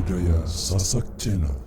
budaya Sasak Channel.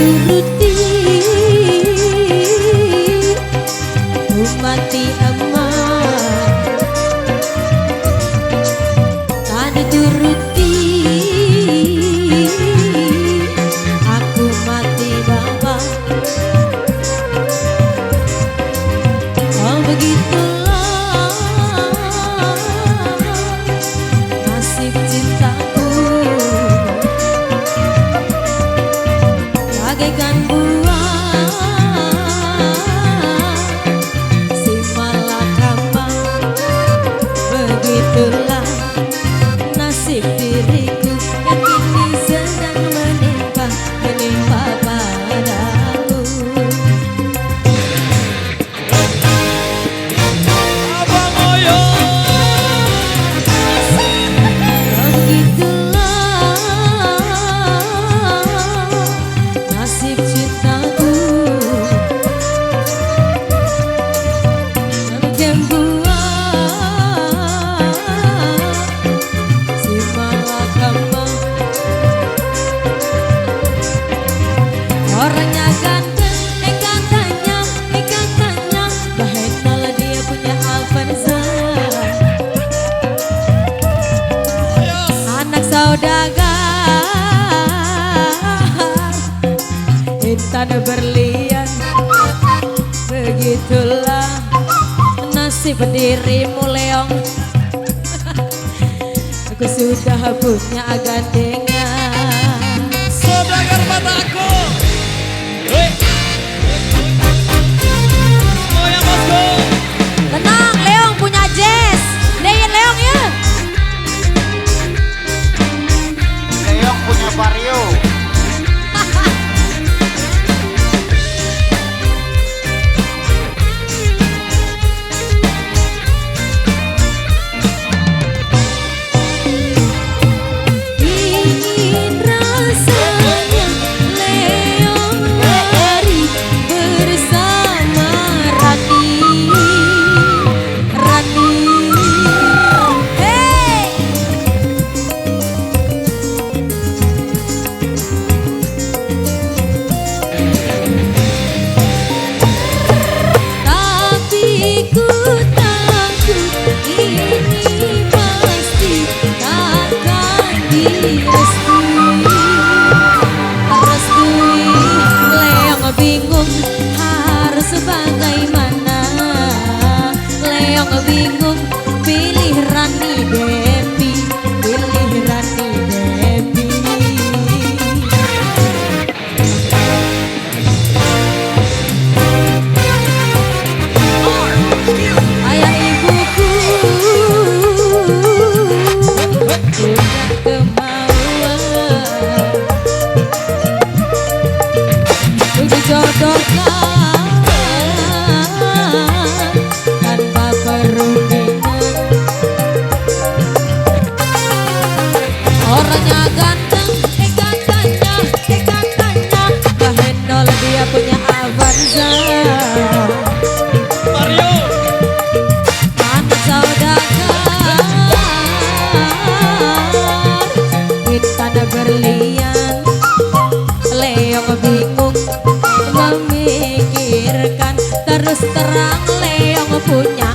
Turuti umati amat, tadi turuti aku mati bapak. Oh begitulah nasib cintaku, bagaikan buah si malakama. Begitulah nasib diriku yang kini sedang menimpa padamu. Abang Oyo. Begitulah nasib cintaku, yang buah si malakama. Orangnya ganteng, katanya bahkan dia punya Avanza. Anak saudagar, intan berlian. Begitulah nasib dirimu Leong. Aku sudah punya gandengan. Saudagar mataku. Hei. Goyang bosku. Tenang, Leong punya jazz. Dein Leong ya. Leong punya Vario. Ingin rasanya Leong lari bersama Rani. Hey! Tapi ku takut ini pasti takkan direstui. Leong bingung harus bagaimana. Leong bingung pilih Rani Devi, pilih Rani Devi. Ayah ibuku punya kemauan untuk dijodohkan tanpa perundingan. Orangnya ganteng, katanya bahkan dia punya Avanza. Mario. Anak saudagar, intan berlian. Leong bingung memikirkan, terus terang Leong punya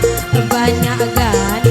banyak gandengan.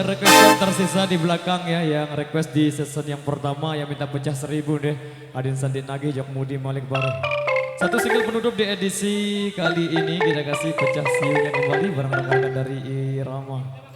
request yang tersisa di belakang ya, yang request di season yang pertama yang minta pecah 1000 deh. Adin Sandi Nagi, Jok Mudi, Malik Baru. Satu single penutup di edisi kali ini kita kasih pecah siunya kembali bareng rekan dari Irama.